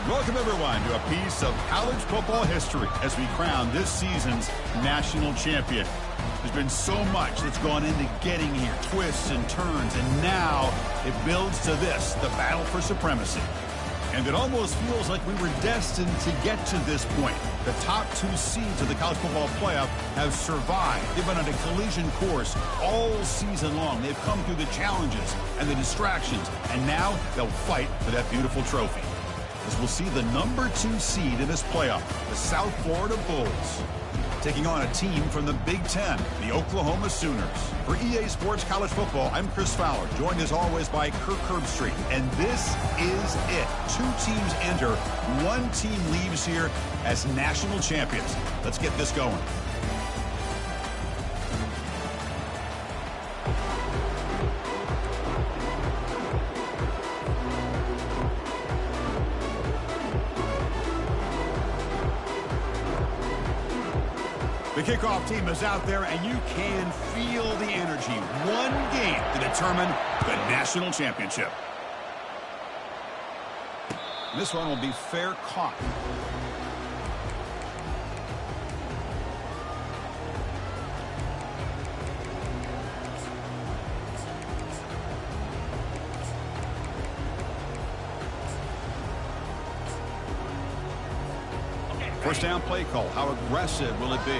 Welcome, everyone, to a piece of college football history as we crown this season's national champion. There's been so much that's gone into getting here, twists and turns, and now it builds to this, the battle for supremacy. And it almost feels like we were destined to get to this point. The top two seeds of the college football playoff have survived. They've been on a collision course all season long. They've come through the challenges and the distractions, and now they'll fight for that beautiful trophy. As we'll see the number 2 seed in this playoff, the South Florida Bulls, taking on a team from the Big Ten, the Oklahoma Sooners. For EA Sports College Football, I'm Chris Fowler, joined as always by Kirk Herbstreit. And this is it. 2 teams enter, 1 team leaves here as national champions. Let's get this going. The kickoff team is out there, and you can feel the energy. 1 game to determine the national championship. This one will be fair caught. First down play call. How aggressive will it be?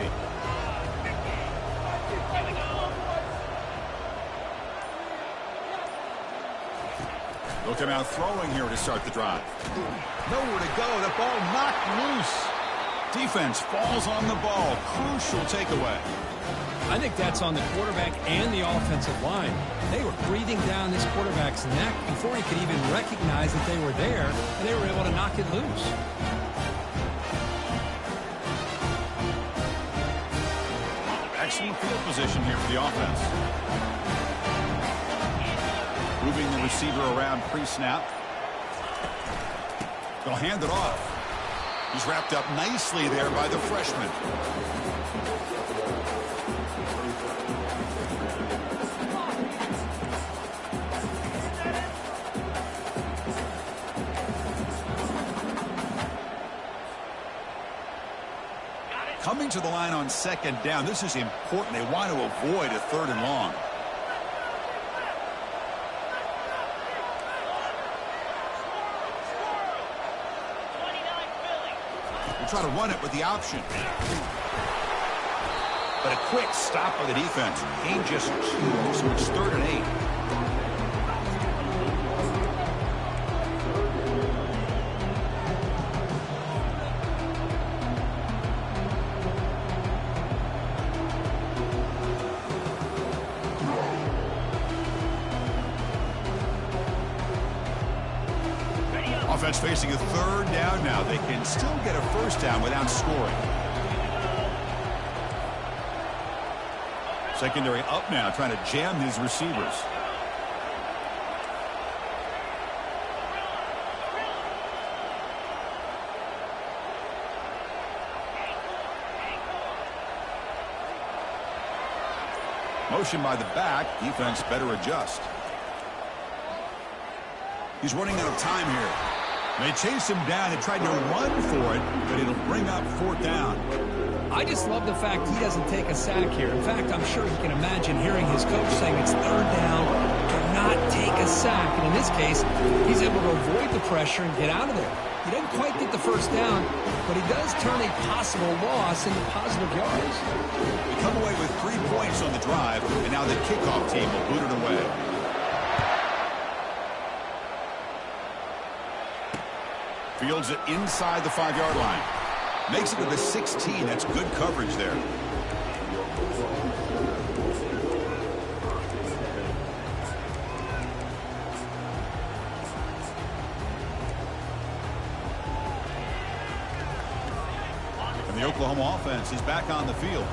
They'll come out throwing here to start the drive. Nowhere to go. The ball knocked loose. Defense falls on the ball. Crucial takeaway. I think that's on the quarterback and the offensive line. They were breathing down this quarterback's neck before he could even recognize that they were there, and they were able to knock it loose. Excellent field position here for the offense. Moving the receiver around pre-snap. They'll hand it off. He's wrapped up nicely there by the freshman. Coming to the line on second down. This is important. They want to avoid a 3rd and long. We'll try to run it with the option. But a quick stop by the defense. Gain just 2, so it's 3rd and 8. Offense facing a 3rd down now. They can still get a 1st down without scoring. Secondary up now, trying to jam his receivers. Motion by the back. Defense better adjust. He's running out of time here. They chased him down and tried to run for it, but it'll bring up 4th down. I just love the fact he doesn't take a sack here. In fact, I'm sure he can imagine hearing his coach saying it's 3rd down, do not take a sack. And in this case, he's able to avoid the pressure and get out of there. He doesn't quite get the 1st down, but he does turn a possible loss into positive yards. We come away with 3 points on the drive, and now the kickoff team will boot it away. Fields it inside the 5-yard line. Makes it to the 16. That's good coverage there. And the Oklahoma offense is back on the field.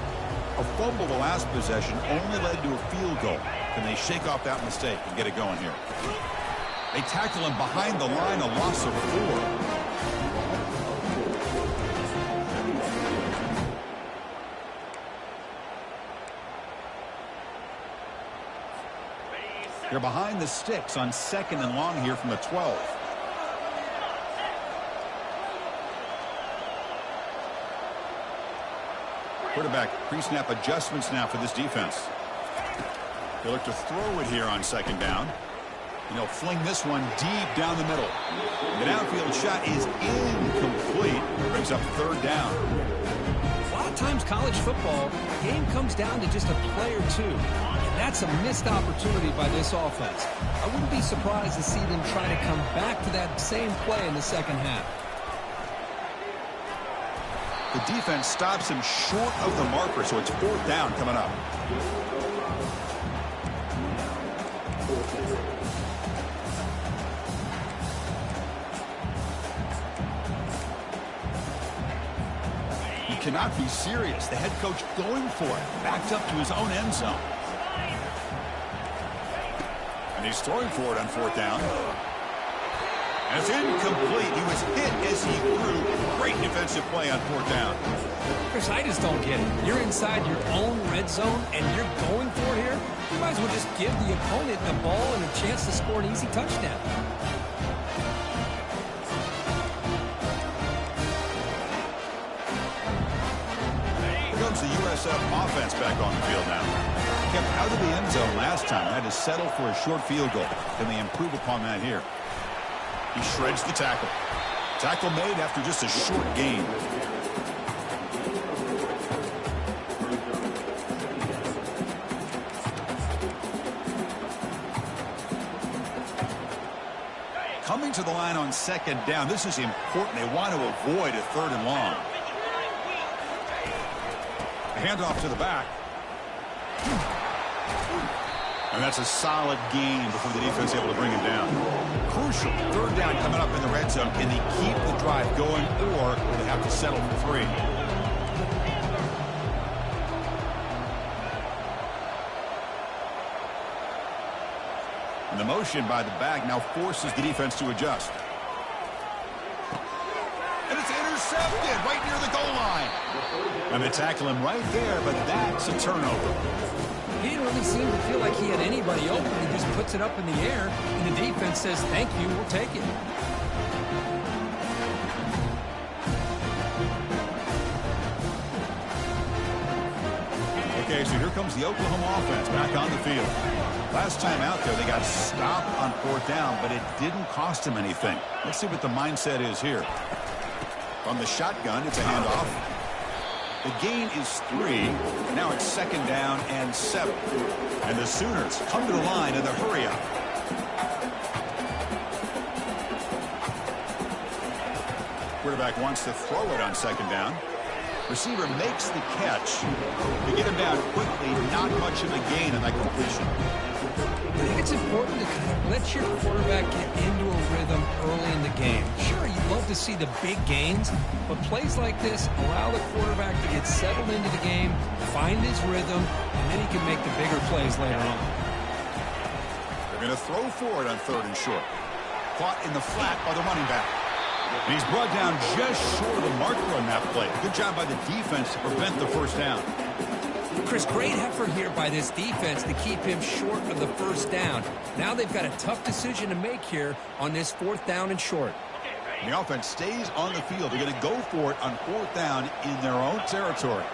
A fumble the last possession only led to a field goal. Can they shake off that mistake and get it going here? They tackle him behind the line, a loss of 4. They're behind the sticks on 2nd and long here from the 12. Quarterback pre-snap adjustments now for this defense. They look to throw it here on second down. And he'll fling this one deep down the middle. The downfield shot is incomplete. Brings up third down. A lot of times college football, the game comes down to just a play or two. And that's a missed opportunity by this offense. I wouldn't be surprised to see them try to come back to that same play in the second half. The defense stops him short of the marker, so it's fourth down coming up. You cannot be serious. The head coach going for it. Backed up to his own end zone. And he's throwing for it on fourth down. And it's incomplete. He was hit as he threw. Great defensive play on fourth down. Chris, I just don't get it. You're inside your own red zone, and you're going for it here? You might as well just give the opponent the ball and a chance to score an easy touchdown. The USF offense back on the field now. Kept out of the end zone last time. Had to settle for a short field goal. Can they improve upon that here? He shreds the tackle. Tackle made after just a short gain. Coming to the line on second down. This is important. They want to avoid a third and long. Handoff to the back. And that's a solid gain before the defense is able to bring it down. Crucial. Third down coming up in the red zone. Can they keep the drive going, or do they have to settle for three? And the motion by the back now forces the defense to adjust. And it's intercepted right near the goal line. And they tackle him right there, but that's a turnover. He didn't really seem to feel like he had anybody open. He just puts it up in the air, and the defense says, thank you, we'll take it. Okay, so here comes the Oklahoma offense back on the field. Last time out there, they got stopped on fourth down, but it didn't cost them anything. Let's see what the mindset is here. From the shotgun, it's a handoff. The gain is 3. Now it's second down and 7. And the Sooners come to the line in the hurry-up. Quarterback wants to throw it on second down. Receiver makes the catch. To get him down quickly, not much of a gain in that completion. I think it's important to kind of let your quarterback get into a rhythm early in the game. Sure, you'd love to see the big gains, but plays like this allow the quarterback to get settled into the game, find his rhythm, and then he can make the bigger plays later on. They're going to throw for it on third and short. Caught in the flat by the running back. And he's brought down just short of the marker on that play. Good job by the defense to prevent the first down. Chris, great effort here by this defense to keep him short of the first down. Now they've got a tough decision to make here on this fourth down and short. And the offense stays on the field. They're going to go for it on fourth down in their own territory.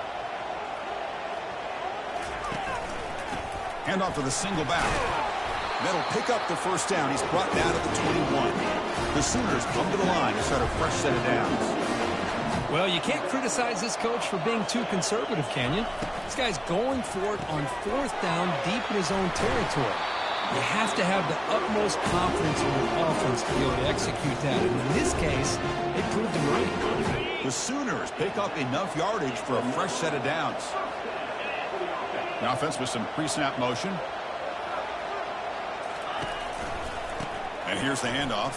Hand off to the single back. That'll pick up the first down. He's brought down at the 21. The Sooners come to the line to start a fresh set of downs. Well, you can't criticize this coach for being too conservative, can you? This guy's going for it on fourth down deep in his own territory. You have to have the utmost confidence in your offense to be able to execute that. And in this case, they proved him right. The Sooners pick up enough yardage for a fresh set of downs. The offense with some pre-snap motion. And here's the handoff.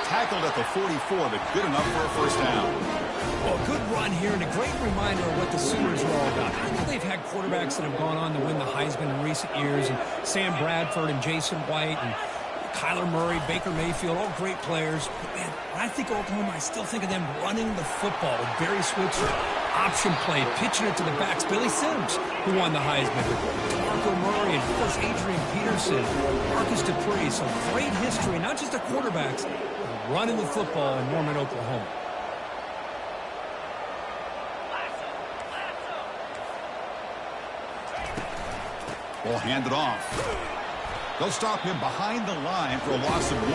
Tackled at the 44, but good enough for a first down. Well, good run here and a great reminder of what the Sooners are all about. I know they've had quarterbacks that have gone on to win the Heisman in recent years, and Sam Bradford and Jason White and Kyler Murray, Baker Mayfield, all great players. But, man, when I think of Oklahoma, I still think of them running the football with Barry Switzer. Option play, pitching it to the backs. Billy Sims, who won the Heisman. DeMarco Murray, and, of course, Adrian Peterson, Marcus Dupree. So great history, not just the quarterbacks, running the football in Norman, Oklahoma. Ball handed off. They'll stop him behind the line for a loss of 1.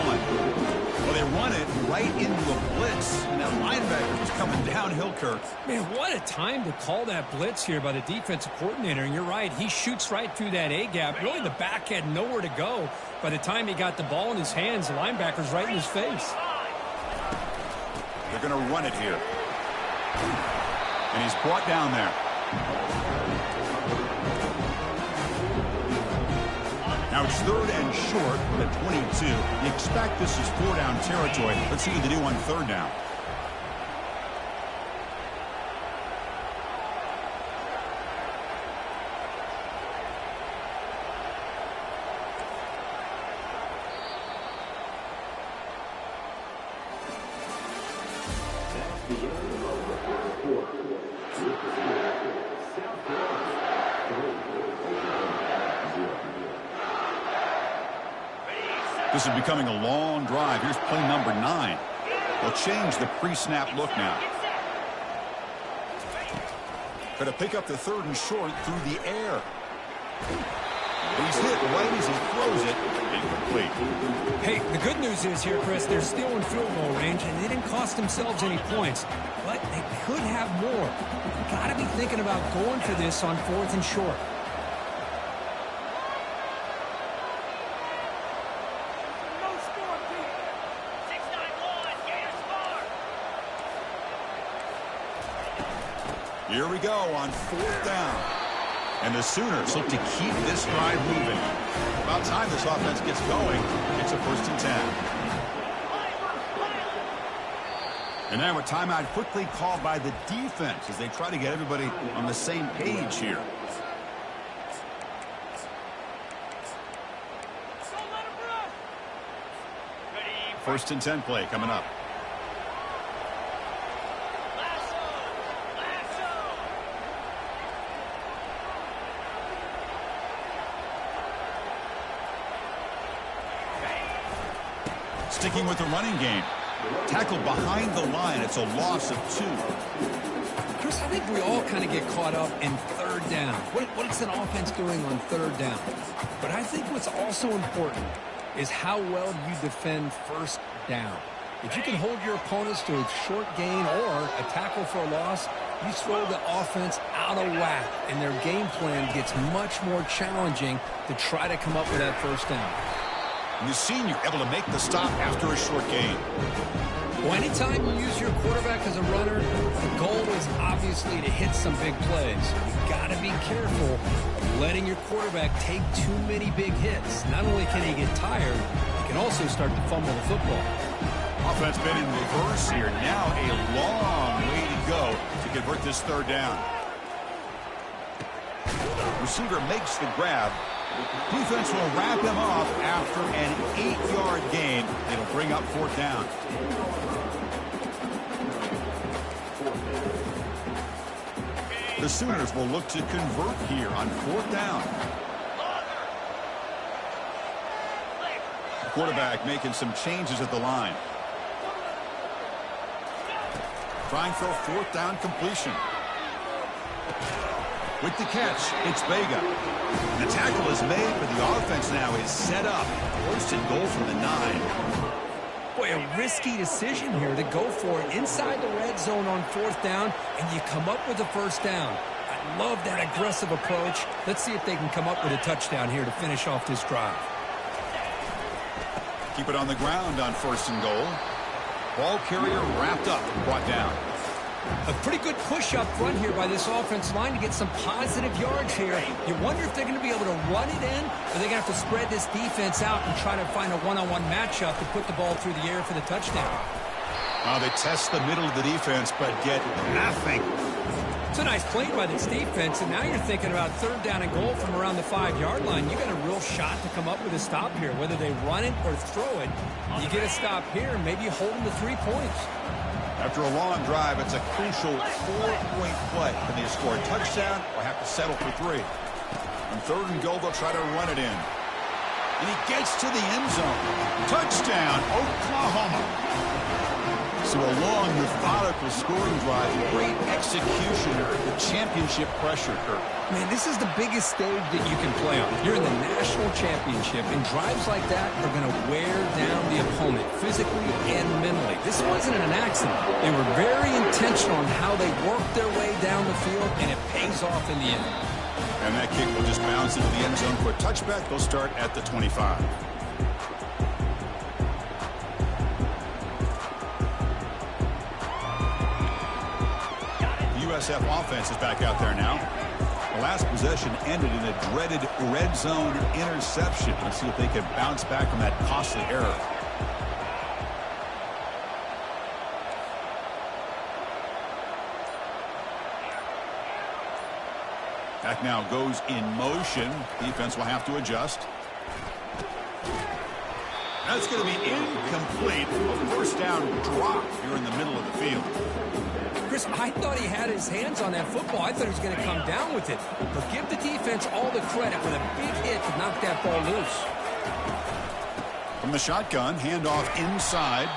Well, they run it right into a blitz, and that linebacker was coming downhill, Kirk. Man, what a time to call that blitz here by the defensive coordinator. And you're right, he shoots right through that A-gap. Really, the back had nowhere to go. By the time he got the ball in his hands, the linebacker's right in his face. They're going to run it here. And he's brought down there. Now it's 3rd and short at 22. You expect this is 4-down territory. Let's see what they do on 3rd down. This is becoming a long drive. Here's play number 9. They'll change the pre-snap look now. Going to pick up the 3rd and short through the air. He's hit right as he throws it. Incomplete. Hey, the good news is here, Chris, they're still in field goal range, and they didn't cost themselves any points. But they could have more. You've got to be thinking about going for this on 4th and short. Here we go on 4th down. And the Sooners look to keep this drive moving. About time this offense gets going. It's a 1st and 10. And now a timeout quickly called by the defense as they try to get everybody on the same page here. First and 10 play coming up. Sticking with the running game. Tackled behind the line. It's a loss of 2. Chris, I think we all kind of get caught up in 3rd down. What's an offense doing on 3rd down? But I think what's also important is how well you defend 1st down. If you can hold your opponents to a short gain or a tackle for a loss, you throw the offense out of whack, and their game plan gets much more challenging to try to come up with that 1st down. And the senior able to make the stop after a short gain. Well, anytime you use your quarterback as a runner, the goal is obviously to hit some big plays. You've got to be careful of letting your quarterback take too many big hits. Not only can he get tired, he can also start to fumble the football. Offense been in reverse here. Now a long way to go to convert this 3rd down. Receiver makes the grab. Defense will wrap him off after an 8-yard gain. It'll bring up 4th down. The Sooners will look to convert here on 4th down. The quarterback making some changes at the line. Trying for a 4th down completion. With the catch, it's Vega. The tackle is made, but the offense now is set up. 1st and goal from the 9. Boy, a risky decision here to go for it inside the red zone on 4th down, and you come up with a 1st down. I love that aggressive approach. Let's see if they can come up with a touchdown here to finish off this drive. Keep it on the ground on 1st and goal. Ball carrier wrapped up and brought down. A pretty good push up front here by this offensive line to get some positive yards here. You wonder if they're going to be able to run it in, or they're going to have to spread this defense out and try to find a one-on-one matchup to put the ball through the air for the touchdown. They test the middle of the defense, but get nothing. It's a nice play by this defense, and now you're thinking about 3rd down and goal from around the 5-yard line. You got a real shot to come up with a stop here. Whether they run it or throw it, you get a stop here, maybe you hold them to 3 points. After a long drive, it's a crucial 4-point play. Can they score a touchdown or have to settle for 3? On 3rd and goal, they'll try to run it in. And he gets to the end zone. Touchdown, Oklahoma. So a long, methodical scoring drive. Great execution. The championship pressure, Kurt. Man, this is the biggest stage that you can play on. You're in the national championship, and drives like that are going to wear down the opponent physically and mentally. This wasn't an accident. They were very intentional on how they worked their way down the field, and it pays off in the end. And that kick will just bounce into the end zone for a touchback. They'll start at the 25. USF offense is back out there now. The last possession ended in a dreaded red zone interception. Let's see if they can bounce back from that costly error. Back now goes in motion. Defense will have to adjust. That's going to be incomplete. A first down drop here in the middle of the field. Chris, I thought he had his hands on that football. I thought he was going to come down with it. But give the defense all the credit with a big hit to knock that ball loose. From the shotgun, handoff inside.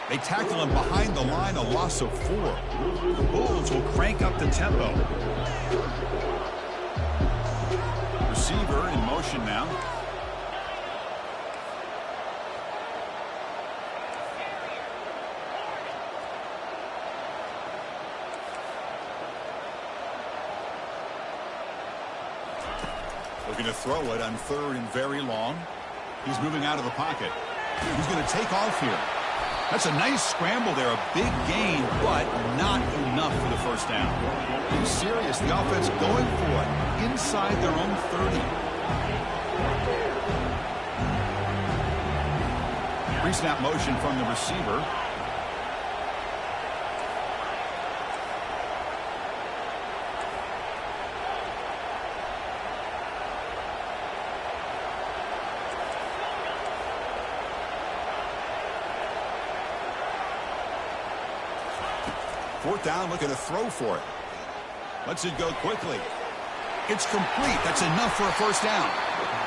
They tackle him behind the line, a loss of 4. The Bulls will crank up the tempo. Receiver in motion now. Looking to throw it on 3rd and very long. He's moving out of the pocket. He's going to take off here. That's a nice scramble there. A big gain, but not enough for the first down. He's serious. The offense going for it inside their own 30. Pre-snap motion from the receiver. Fourth down, looking to throw for it. Lets it go quickly. It's complete. That's enough for a first down.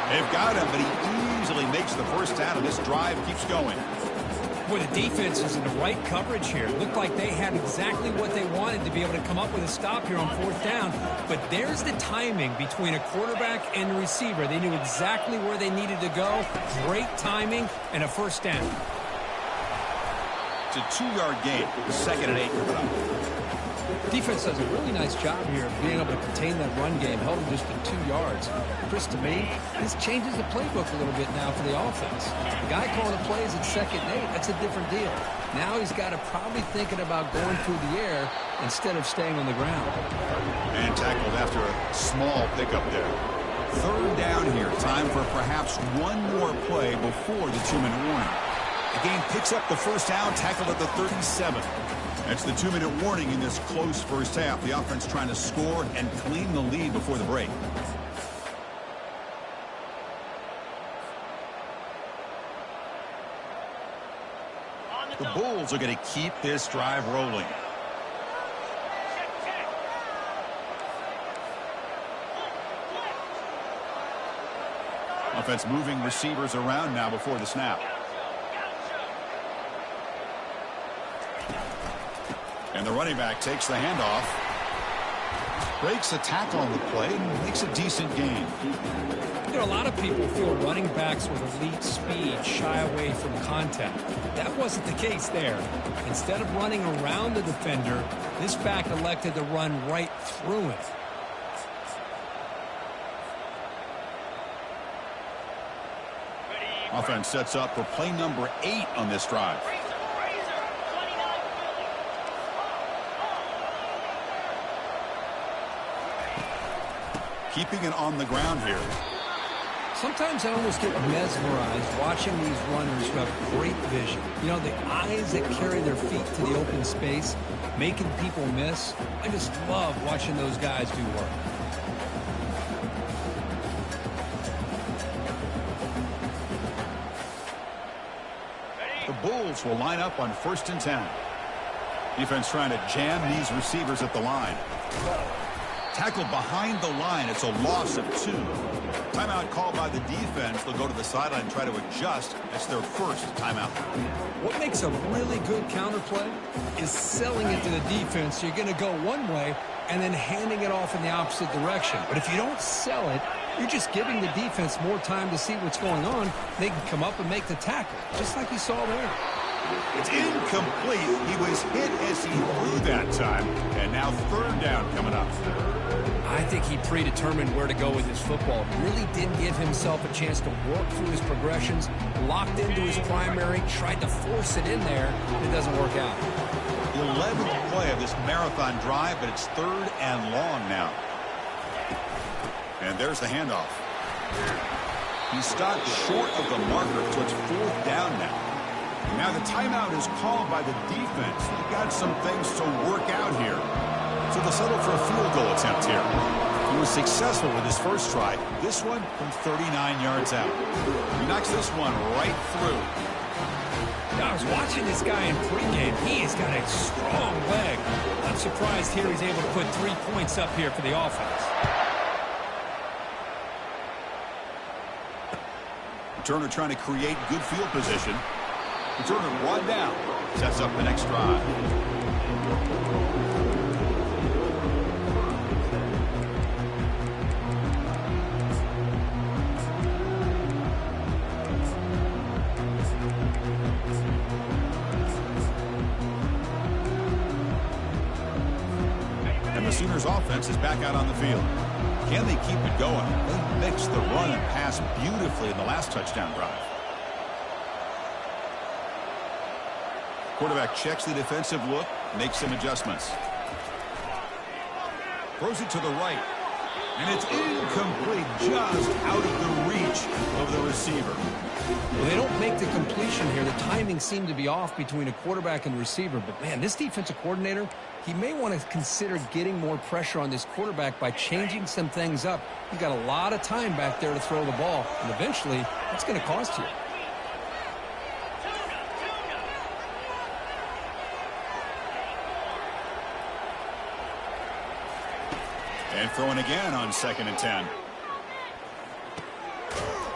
They've got him, but he easily makes the first down, and this drive keeps going. Boy, the defense is in the right coverage here. It looked like they had exactly what they wanted to be able to come up with a stop here on 4th down. But there's the timing between a quarterback and a receiver. They knew exactly where they needed to go. Great timing and a first down. It's a 2-yard gain. 2nd and 8 coming up. Defense does a really nice job here of being able to contain that run game, held them just to 2 yards. Chris, to me, this changes the playbook a little bit now for the offense. The guy calling the plays at 2nd and 8, that's a different deal. Now he's got to probably thinking about going through the air instead of staying on the ground. And tackled after a small pickup there. 3rd down here. Time for perhaps one more play before the 2-minute warning. The game picks up the first down, tackled at the 37. That's the 2-minute warning in this close first half. The offense trying to score and clean the lead before the break. The Bulls are going to keep this drive rolling. Offense moving receivers around now before the snap. And the running back takes the handoff. Breaks a tackle on the play and makes a decent gain. You know, a lot of people feel running backs with elite speed shy away from contact. That wasn't the case there. Instead of running around the defender, this back elected to run right through it. Offense sets up for play number 8 on this drive. Keeping it on the ground here. Sometimes I almost get mesmerized watching these runners who have great vision. You know, the eyes that carry their feet to the open space, making people miss. I just love watching those guys do work. The Bulls will line up on 1st and 10. Defense trying to jam these receivers at the line. Tackled behind the line. It's a loss of 2. Timeout called by the defense. They'll go to the sideline and try to adjust. That's their first timeout. What makes a really good counterplay is selling it to the defense. You're going to go one way and then handing it off in the opposite direction. But if you don't sell it, you're just giving the defense more time to see what's going on. They can come up and make the tackle, just like you saw there. It's incomplete. He was hit as he threw that time. And now third down coming up. I think he predetermined where to go with his football. Really didn't give himself a chance to work through his progressions. Locked into his primary, tried to force it in there, and it doesn't work out. 11th play of this marathon drive, but it's third and long now. And there's the handoff. He stopped short of the marker, so it's fourth down now. Now the timeout is called by the defense. They've got some things to work out here. So they'll settle for a field goal attempt here. He was successful with his first try. This one from 39 yards out. He knocks this one right through. I was watching this guy in pregame. He has got a strong leg. I'm surprised here he's able to put 3 points up here for the offense. Turner trying to create good field position. Turner one down. Sets up the next drive. And the Sooners offense is back out on the field. Can they keep it going? They mixed the run and pass beautifully in the last touchdown drive. Quarterback checks the defensive look, makes some adjustments. Throws it to the right. And it's incomplete, just out of the reach of the receiver. Well, they don't make the completion here. The timing seemed to be off between a quarterback and receiver. But, man, this defensive coordinator, he may want to consider getting more pressure on this quarterback by changing some things up. You've got a lot of time back there to throw the ball. And eventually, that's going to cost you. And throwing again on 2nd and 10.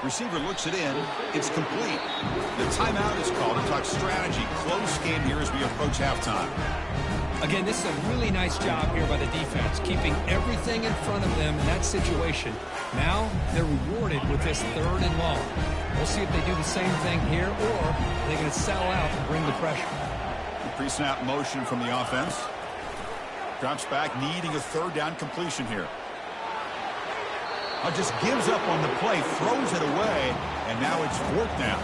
Receiver looks it in. It's complete. The timeout is called to talk strategy. Close game here as we approach halftime. Again, this is a really nice job here by the defense, keeping everything in front of them in that situation. Now they're rewarded with this 3rd and long. We'll see if they do the same thing here, or they're going to sell out and bring the pressure. Pre-snap motion from the offense. Drops back, needing a 3rd down completion here. Just gives up on the play, throws it away, and now it's 4th down.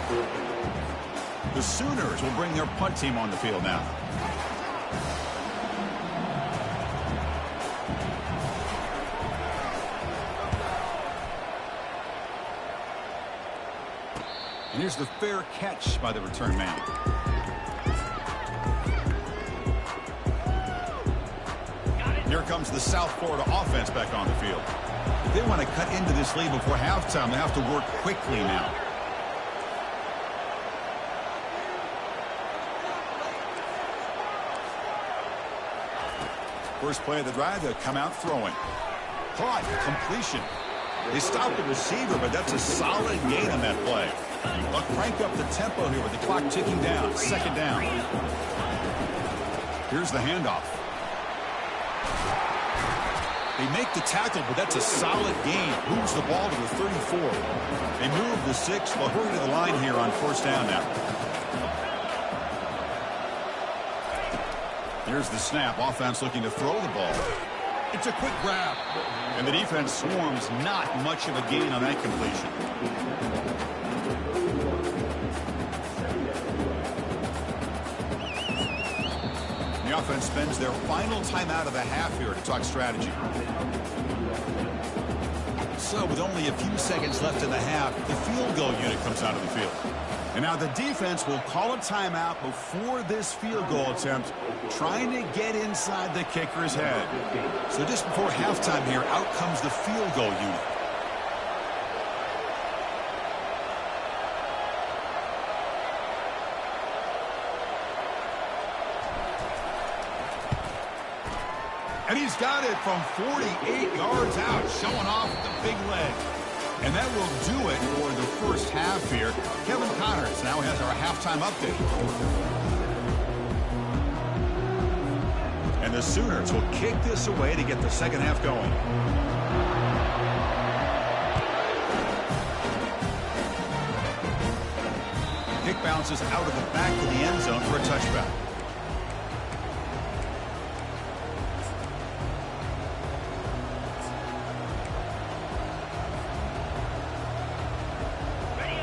The Sooners will bring their punt team on the field now. And here's the fair catch by the return man. Here comes the South Florida offense back on the field. If they want to cut into this lead before halftime, they have to work quickly now. First play of the drive, they'll come out throwing. Caught, completion. They stopped the receiver, but that's a solid gain on that play. They'll crank up the tempo here with the clock ticking down. 2nd down. Here's the handoff. They make the tackle, but that's a solid gain. Moves the ball to the 34. They move the 6. They'll hurry to the line here on 1st down now. Here's the snap. Offense looking to throw the ball. It's a quick grab. And the defense swarms. Not much of a gain on that completion. The offense spends their final timeout of the half here to talk strategy. So with only a few seconds left in the half, the field goal unit comes out of the field. And now the defense will call a timeout before this field goal attempt, trying to get inside the kicker's head. So just before halftime here, out comes the field goal unit. And he's got it from 48 yards out, showing off the big leg. And that will do it for the first half here. Kevin Connors now has our halftime update. And the Sooners will kick this away to get the second half going. Kick bounces out of the back of the end zone for a touchback.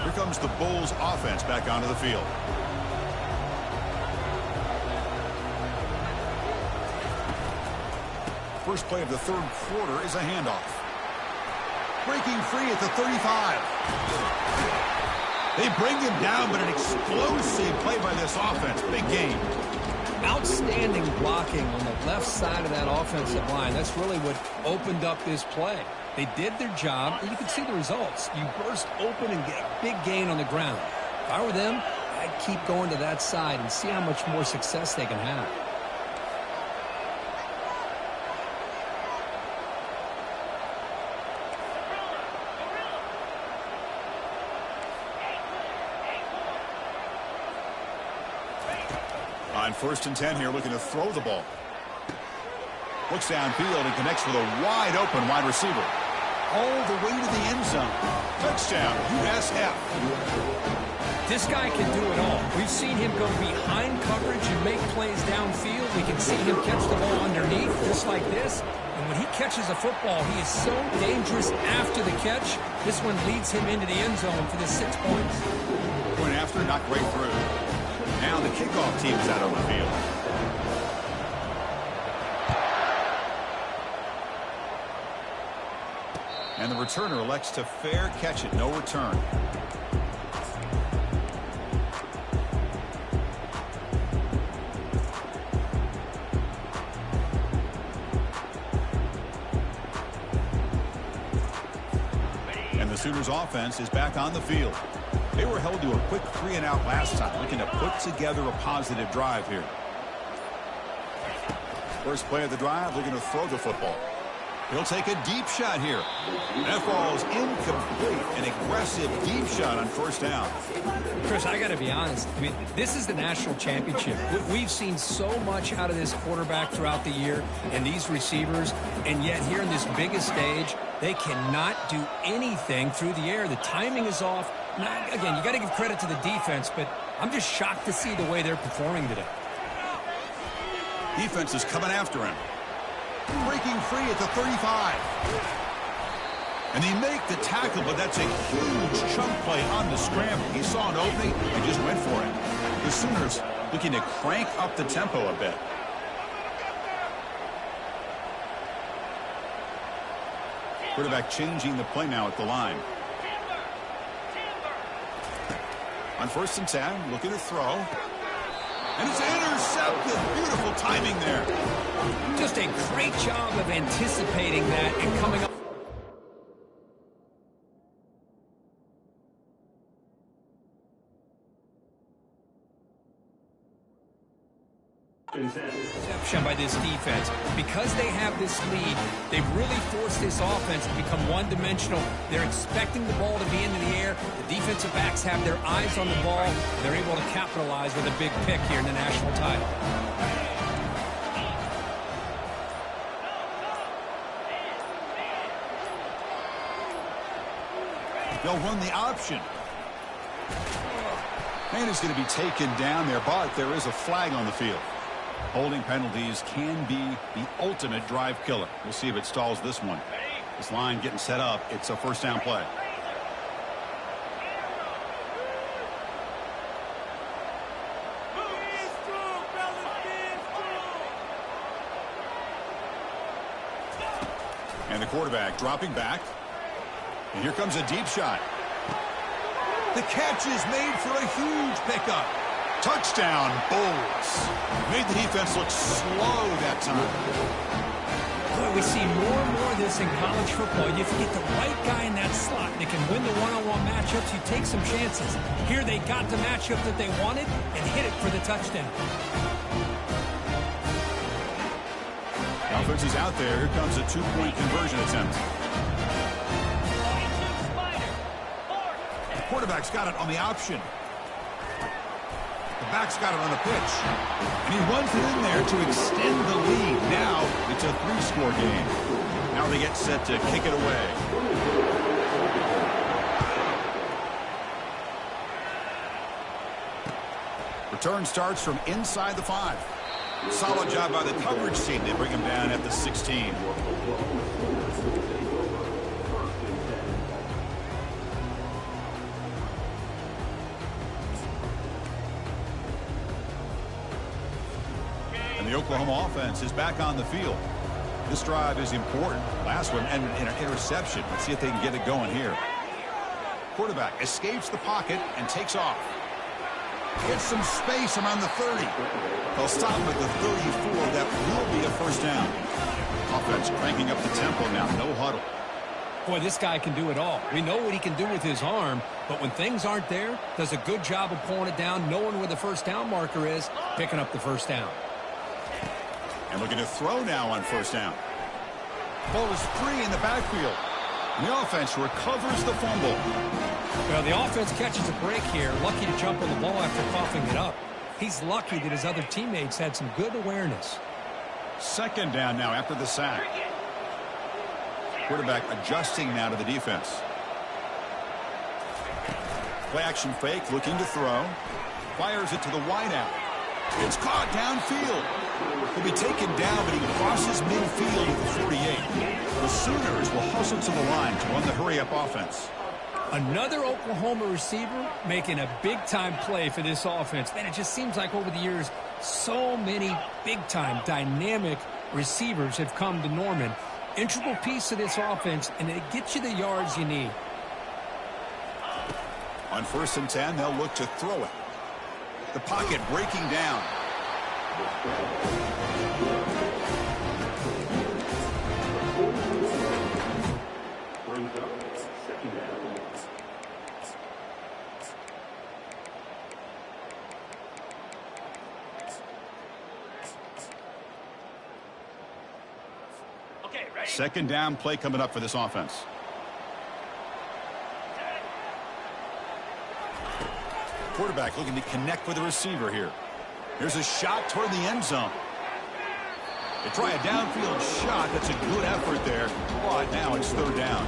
Here comes the Bulls offense back onto the field. First play of the third quarter is a handoff. Breaking free at the 35. They bring him down, but an explosive play by this offense. Big game. Outstanding blocking on the left side of that offensive line. That's really what opened up this play. They did their job, and you can see the results. You burst open and get a big gain on the ground. If I were them, I'd keep going to that side and see how much more success they can have. On 1st and 10 here, looking to throw the ball. Looks downfield and connects with a wide-open wide receiver. All the way to the end zone. Touchdown, USF. This guy can do it all. We've seen him go behind coverage and make plays downfield. We can see him catch the ball underneath, just like this. And when he catches a football, he is so dangerous after the catch. This one leads him into the end zone for the 6 points. Point after, not great through. Now the kickoff team is out on the field. And the returner elects to fair catch it, no return. And the Sooners offense is back on the field. They were held to a quick 3-and-out last time, looking to put together a positive drive here. First play of the drive, looking to throw the football. He'll take a deep shot here. That ball is incomplete. An aggressive deep shot on 1st down. Chris, I got to be honest. I mean, this is the national championship. We've seen so much out of this quarterback throughout the year and these receivers, and yet here in this biggest stage, they cannot do anything through the air. The timing is off. Now, again, you got to give credit to the defense, but I'm just shocked to see the way they're performing today. Defense is coming after him. Breaking free at the 35. And they make the tackle, but that's a huge chunk play on the scramble. He saw an opening and just went for it. The Sooners looking to crank up the tempo a bit. Quarterback changing the play now at the line. On 1st and 10, looking to throw. And it's intercepted. Beautiful timing there. Just a great job of anticipating that and coming up. Interception by this defense. Because they have this lead, they've really forced this offense to become one-dimensional. They're expecting the ball to be into the air. The defensive backs have their eyes on the ball. They're able to capitalize with a big pick here in the national title. They'll run the option. And it's going to be taken down there, but there is a flag on the field. Holding penalties can be the ultimate drive killer. We'll see if it stalls this one. This line getting set up. It's a 1st down play. And the quarterback dropping back. And here comes a deep shot. The catch is made for a huge pickup. Touchdown, Bulls. Made the defense look slow that time. Boy, we see more and more of this in college football. If you get the right guy in that slot that can win the one-on-one matchups, you take some chances. Here they got the matchup that they wanted and hit it for the touchdown. The offense is out there. Here comes a two-point conversion attempt. The quarterback's got it on the option. The back's got it on the pitch. And he runs it in there to extend the lead. Now it's a three-score game. Now they get set to kick it away. Return starts from inside the 5. Solid job by the coverage team. They bring him down at the 16. And the Oklahoma offense is back on the field. This drive is important. Last one ended in an interception. Let's see if they can get it going here. Quarterback escapes the pocket and takes off. Gets some space around the 30. They'll stop him at the 34. That will be a first down. Offense cranking up the tempo now. No huddle. Boy, this guy can do it all. We know what he can do with his arm, but when things aren't there, does a good job of pulling it down, knowing where the first down marker is, picking up the first down. And looking to throw now on first down. Ball is free in the backfield. And the offense recovers the fumble. Well, the offense catches a break here, lucky to jump on the ball after coughing it up. He's lucky that his other teammates had some good awareness. Second down now after the sack. Quarterback adjusting now to the defense. Play action fake, looking to throw. Fires it to the wideout. It's caught downfield. He'll be taken down, but he crosses midfield at the 48. The Sooners will hustle to the line to run the hurry-up offense. Another Oklahoma receiver making a big-time play for this offense. Man, it just seems like over the years, so many big-time, dynamic receivers have come to Norman. Integral piece of this offense, and it gets you the yards you need. On 1st and 10, they'll look to throw it. The pocket breaking down. Second down play coming up for this offense. Quarterback looking to connect with the receiver here. Here's a shot toward the end zone. They try a downfield shot. That's a good effort there. But now it's third down.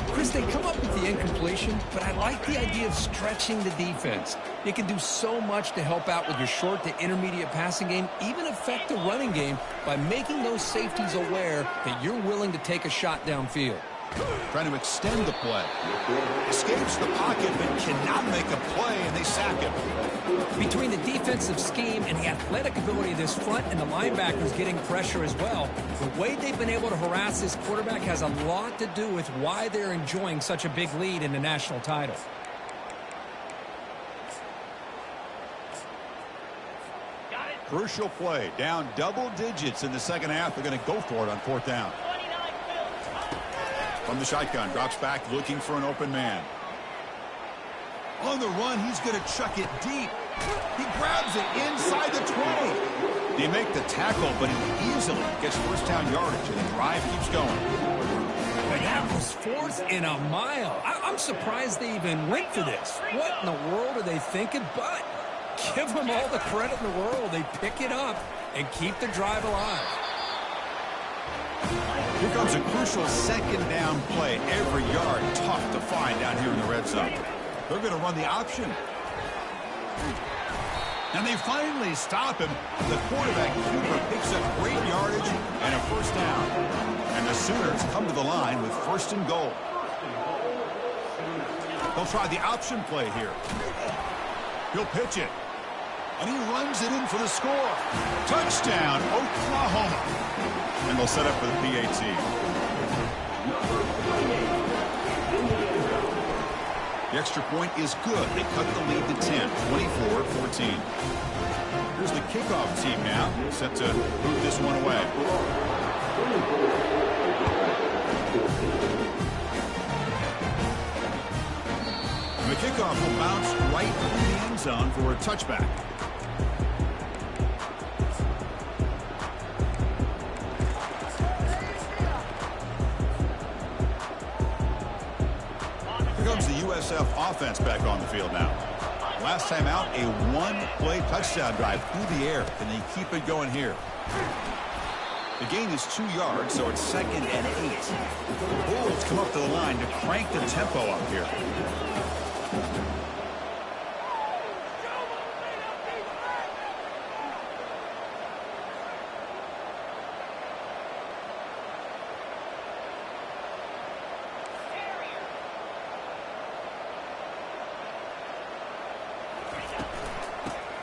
Chris, they come up with the incompletion, but I like the idea of stretching the defense. You can do so much to help out with your short to intermediate passing game, even affect the running game by making those safeties aware that you're willing to take a shot downfield. Trying to extend the play. Escapes the pocket, but cannot make a play, and they sack him. Between the defensive scheme and the athletic ability of this front and the linebackers getting pressure as well, the way they've been able to harass this quarterback has a lot to do with why they're enjoying such a big lead in the national title. Crucial play. Down double digits in the second half. They're going to go for it on 4th down. From the shotgun, drops back looking for an open man. On the run, he's going to chuck it deep. He grabs it inside the 20. They make the tackle, but he easily gets first down yardage, and the drive keeps going. But that was 4th and a mile. I'm surprised they even went for this. What in the world are they thinking? But give them all the credit in the world. They pick it up and keep the drive alive. Here comes a crucial second down play. Every yard tough to find down here in the red zone. They're going to run the option. And they finally stop him. The quarterback, Cooper, picks up great yardage and a first down. And the Sooners come to the line with 1st and goal. They'll try the option play here. He'll pitch it. And he runs it in for the score. Touchdown, Oklahoma. And they'll set up for the PAT. The extra point is good. They cut the lead to 10, 24-14. Here's the kickoff team now, set to move this one away. And the kickoff will bounce right through the end zone for a touchback. USF offense back on the field now. Last time out, a one-play touchdown drive through the air. Can they keep it going here? The gain is 2 yards, so it's 2nd and 8. The Bulls come up to the line to crank the tempo up here.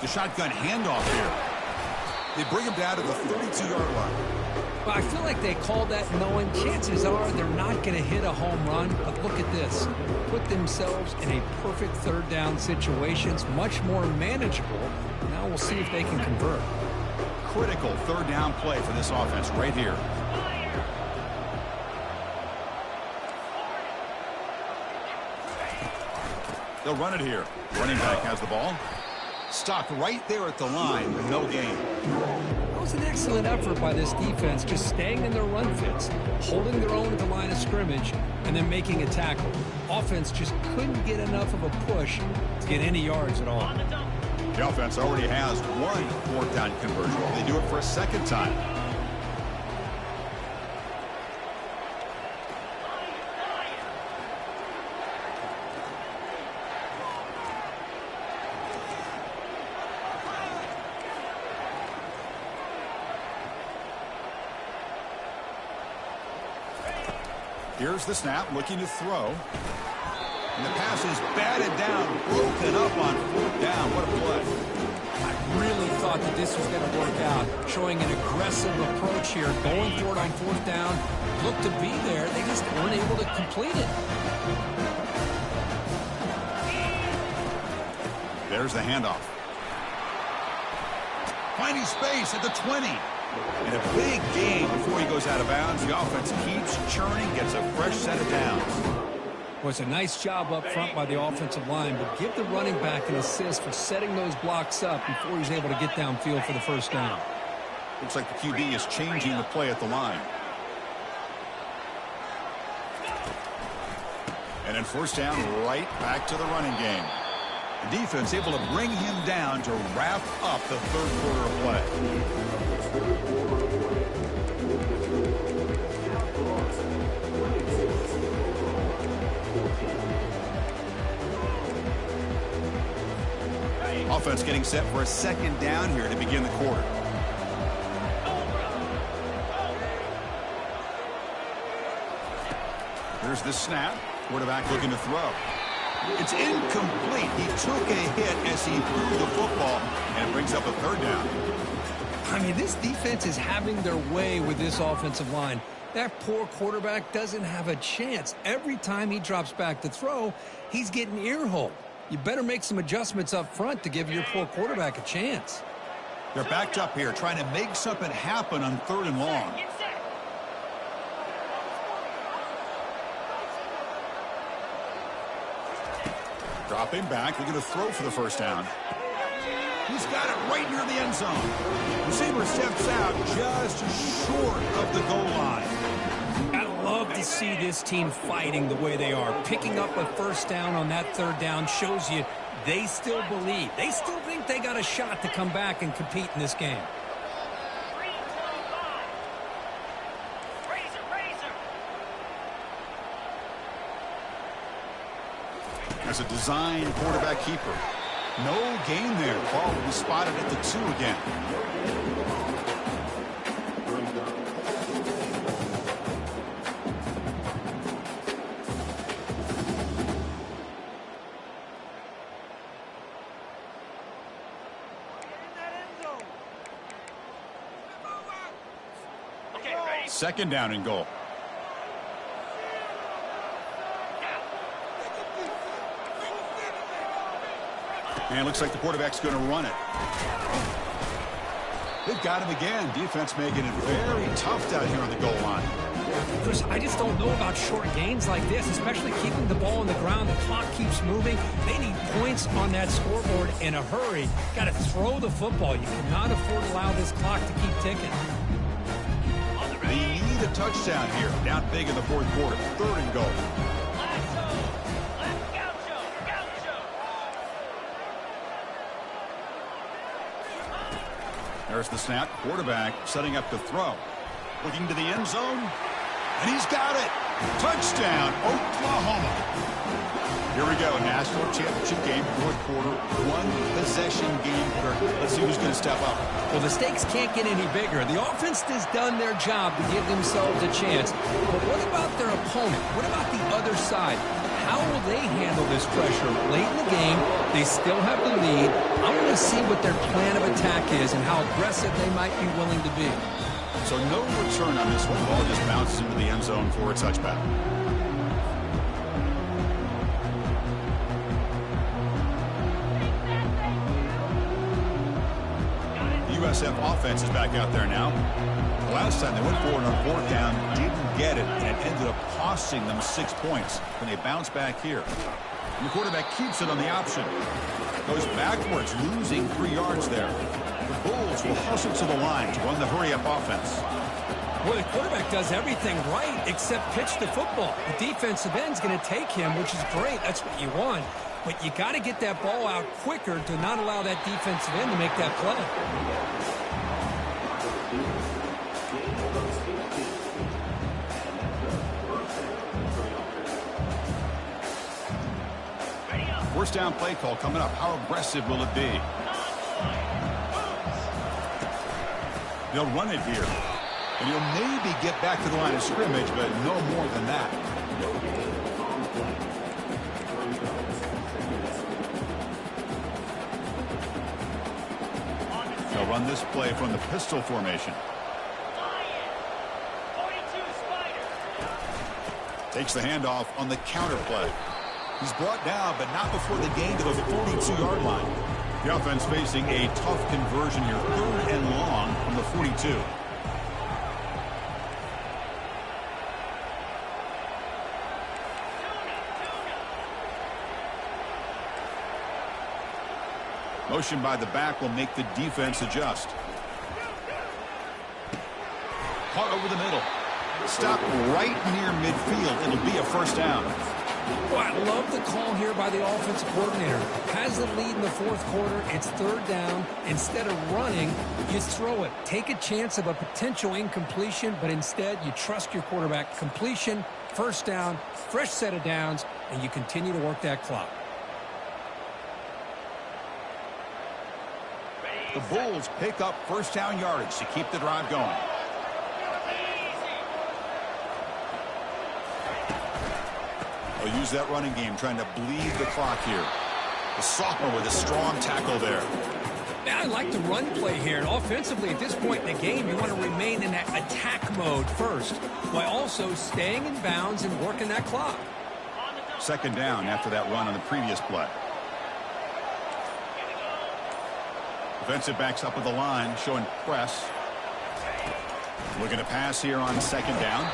The shotgun handoff here. They bring him down to the 32-yard line. Well, I feel like they called that knowing chances are they're not going to hit a home run. But look at this. Put themselves in a perfect third down situation. It's much more manageable. Now we'll see if they can convert. Critical third down play for this offense right here. They'll run it here. Running back has the ball. Stopped right there at the line with no gain. That was an excellent effort by this defense, just staying in their run fits, holding their own at the line of scrimmage, and then making a tackle. Offense just couldn't get enough of a push to get any yards at all. The offense already has one 4th down conversion. They do it for a 2nd time. Here's the snap, looking to throw. And the pass is batted down, broken up on 4th down. What a play. I really thought that this was going to work out, showing an aggressive approach here, going for it on 4th down. Looked to be there. They just weren't able to complete it. There's the handoff. Finding space at the 20. And a big gain before he goes out of bounds. The offense keeps churning, gets a fresh set of downs. Well, it's a nice job up front by the offensive line, but give the running back an assist for setting those blocks up before he's able to get downfield for the 1st down. Looks like the QB is changing the play at the line. And then 1st down, right back to the running game. The defense able to bring him down to wrap up the 3rd quarter of play. Offense getting set for a 2nd down here to begin the quarter. Here's the snap. Quarterback looking to throw. It's incomplete. He took a hit as he threw the football, and it brings up a 3rd down. I mean, this defense is having their way with this offensive line. That poor quarterback doesn't have a chance. Every time he drops back to throw, he's getting ear-holed. You better make some adjustments up front to give your poor quarterback a chance. They're backed up here, trying to make something happen on 3rd and long. Dropping back, looking to throw for the 1st down. He's got it right near the end zone. Receiver steps out just short of the goal line. I love to see this team fighting the way they are. Picking up a 1st down on that 3rd down shows you they still believe. They still think they got a shot to come back and compete in this game. As a design quarterback keeper. No gain there. Ball will be spotted at the 2 again. Second down and goal. And it looks like the quarterback's going to run it. They've got him again. Defense making it very tough down here on the goal line. Chris, I just don't know about short gains like this, especially keeping the ball on the ground. The clock keeps moving. They need points on that scoreboard in a hurry. Got to throw the football. You cannot afford to allow this clock to keep ticking. They need a touchdown here. Down big in the 4th quarter. 3rd and goal. There's the snap. Quarterback setting up to throw. Looking to the end zone. And he's got it. Touchdown, Oklahoma. Here we go. National championship game, fourth quarter. One possession game. Let's see who's going to step up. Well, the stakes can't get any bigger. The offense has done their job to give themselves a chance. But what about their opponent? What about the other side? How will they handle this pressure late in the game? They still have the lead. I want to see what their plan of attack is and how aggressive they might be willing to be. So no return on this one. Ball just bounces into the end zone for a touchback. USF offense is back out there now. The last time they went forward on fourth down, didn't get it, and it ended up costing them 6 points. And they bounce back here. And the quarterback keeps it on the option. Goes backwards, losing 3 yards there. The Bulls will hustle to the line to run the hurry-up offense. Well, the quarterback does everything right except pitch the football. The defensive end's going to take him, which is great. That's what you want. But you got to get that ball out quicker to not allow that defensive end to make that play. First down play call coming up. How aggressive will it be? They'll run it here. And he'll maybe get back to the line of scrimmage, but no more than that. They'll run this play from the pistol formation. Takes the handoff on the counter play. He's brought down, but not before the gain to the 42-yard line. The offense facing a tough conversion here, 3rd and long from the 42. Motion by the back will make the defense adjust. Caught over the middle. Stop right near midfield. It'll be a first down. Well, I love the call here by the offensive coordinator. Has the lead in the fourth quarter. It's 3rd down. Instead of running, you throw it. Take a chance of a potential incompletion, but instead you trust your quarterback. Completion, first down, fresh set of downs, and you continue to work that clock. The Bulls pick up first down yardage to keep the drive going. They'll use that running game, trying to bleed the clock here. The sophomore with a strong tackle there. Now, I like the run play here. And offensively, at this point in the game, you want to remain in that attack mode first, while also staying in bounds and working that clock. Second down after that run on the previous play. Defensive backs up with the line, showing press. Looking to pass here on second down.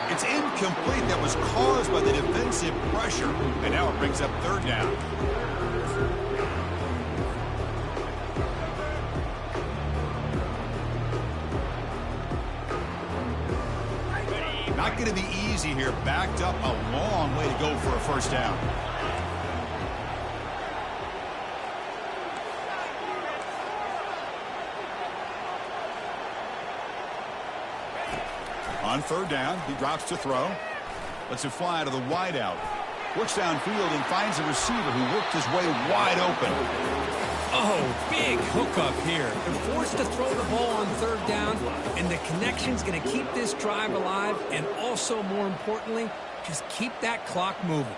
It's incomplete. That was caused by the defensive pressure. And now it brings up 3rd down. Not going to be easy here. Backed up a long way to go for a first down. On 3rd down, he drops to throw. Lets it fly to the wideout. Works downfield and finds a receiver who worked his way wide open. Oh, big hookup here. They're forced to throw the ball on 3rd down, and the connection's going to keep this drive alive, and also, more importantly, just keep that clock moving.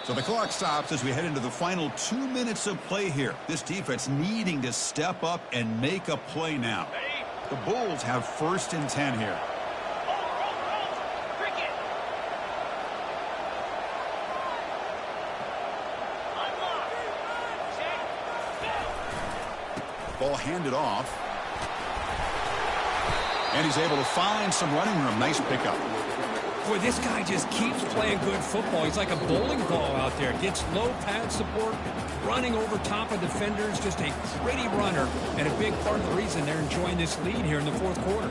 So the clock stops as we head into the final 2 minutes of play here. This defense needing to step up and make a play now. The Bulls have 1st and 10 here. Ball handed off. And he's able to find some running room. Nice pickup. Boy, this guy just keeps playing good football. He's like a bowling ball out there. Gets low pad support, running over top of defenders. Just a gritty runner, and a big part of the reason they're enjoying this lead here in the fourth quarter.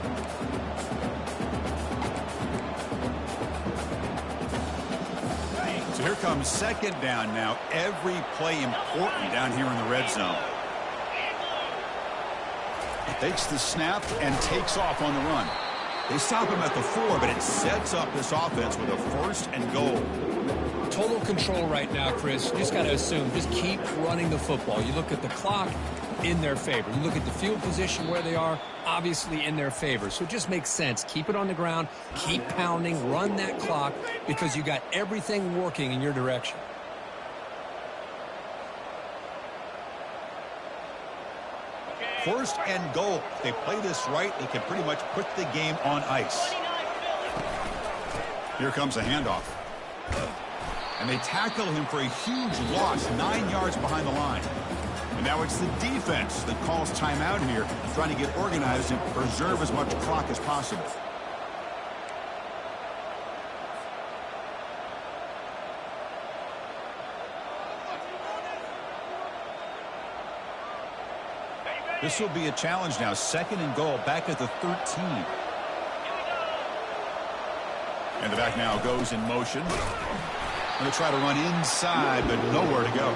So Here comes second down now. Every play important down here in the red zone. Takes the snap and takes off on the run. They stop him at the 4, but it sets up this offense with a 1st and goal. Total control right now, Chris. You just got to assume. Just keep running the football. You look at the clock, in their favor. You look at the field position where they are, obviously in their favor. So it just makes sense. Keep it on the ground. Keep pounding. Run that clock because you got everything working in your direction. First and goal. If they play this right, they can pretty much put the game on ice. Here comes a handoff. And they tackle him for a huge loss, 9 yards behind the line. And now it's the defense that calls timeout here, trying to get organized and preserve as much clock as possible. This will be a challenge now. Second and goal, back at the 13. And the back now goes in motion. Going to try to run inside, but nowhere to go.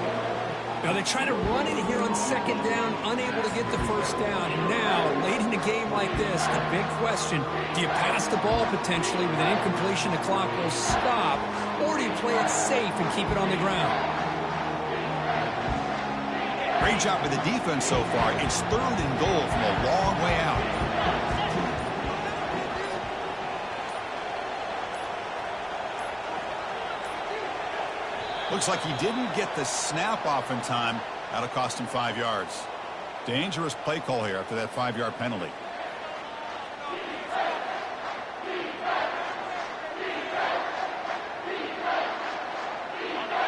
Now they try to run it here on second down, unable to get the first down. And now, late in a game like this, the big question, do you pass the ball potentially with an incompletion? The clock will stop. Or do you play it safe and keep it on the ground? Great job with the defense so far. It's third and goal from a long way out. Looks like he didn't get the snap off in time. That'll cost him 5 yards. Dangerous play call here after that 5-yard penalty.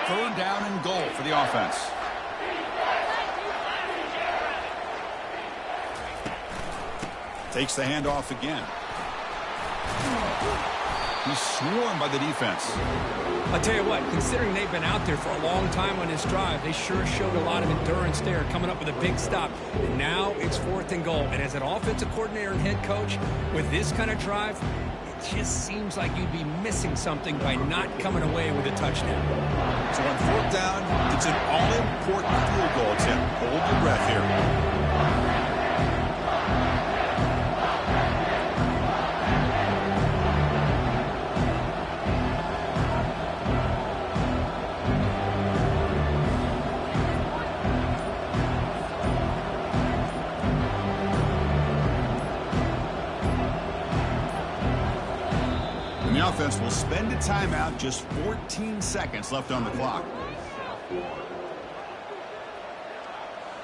Third down and goal for the offense. Takes the handoff again. He's swarmed by the defense. I'll tell you what, considering they've been out there for a long time on this drive, they sure showed a lot of endurance there, coming up with a big stop. And now it's fourth and goal. And as an offensive coordinator and head coach, with this kind of drive, it just seems like you'd be missing something by not coming away with a touchdown. So on fourth down, it's an all-important field goal attempt. Hold your breath here. The offense will spend a timeout, just 14 seconds left on the clock.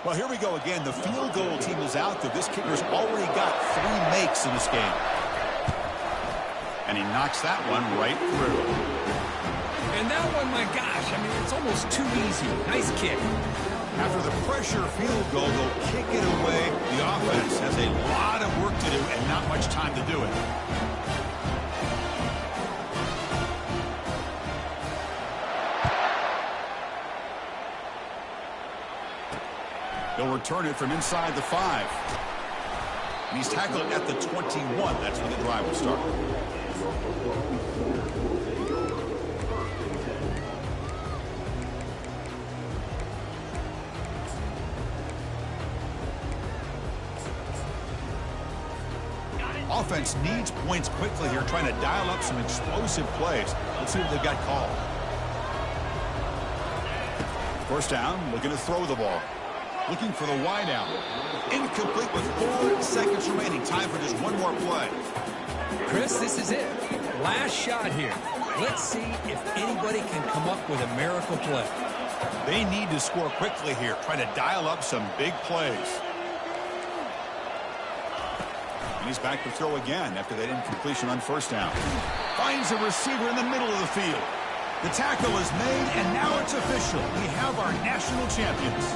Well, here we go again. The field goal team is out there. This kicker's already got 3 makes in this game. And he knocks that one right through. And that one, my gosh, I mean, it's almost too easy. Nice kick. After the pressure field goal, they'll kick it away. The offense has a lot of work to do and not much time to do it. They'll return it from inside the 5. And he's tackled at the 21. That's when the drive will start. Offense needs points quickly here, trying to dial up some explosive plays. Let's see what they've got called. First down, looking to throw the ball. Looking for the wide out. Incomplete with 4 seconds remaining. Time for just one more play. Chris, this is it. Last shot here. Let's see if anybody can come up with a miracle play. They need to score quickly here. Trying to dial up some big plays. And he's back to throw again after that incompletion on first down. Finds a receiver in the middle of the field. The tackle is made, and now it's official. We have our national champions.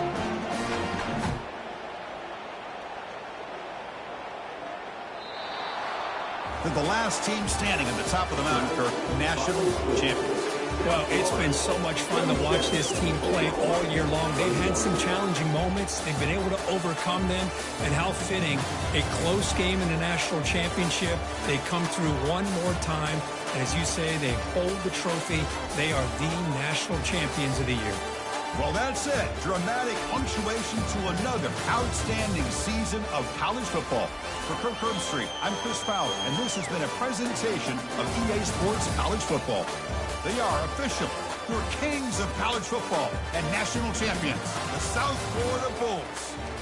They're the last team standing at the top of the mountain for national champions. Well, it's been so much fun to watch this team play all year long. They've had some challenging moments. They've been able to overcome them. And how fitting, a close game in the national championship. They come through one more time And as you say, they hold the trophy. They are the national champions of the year. Well, that's it. Dramatic punctuation to another outstanding season of college football. For Kirk Herbstreit, I'm Chris Fowler, and this has been a presentation of EA Sports College Football. They are official. You're kings of college football and national champions, the South Florida Bulls.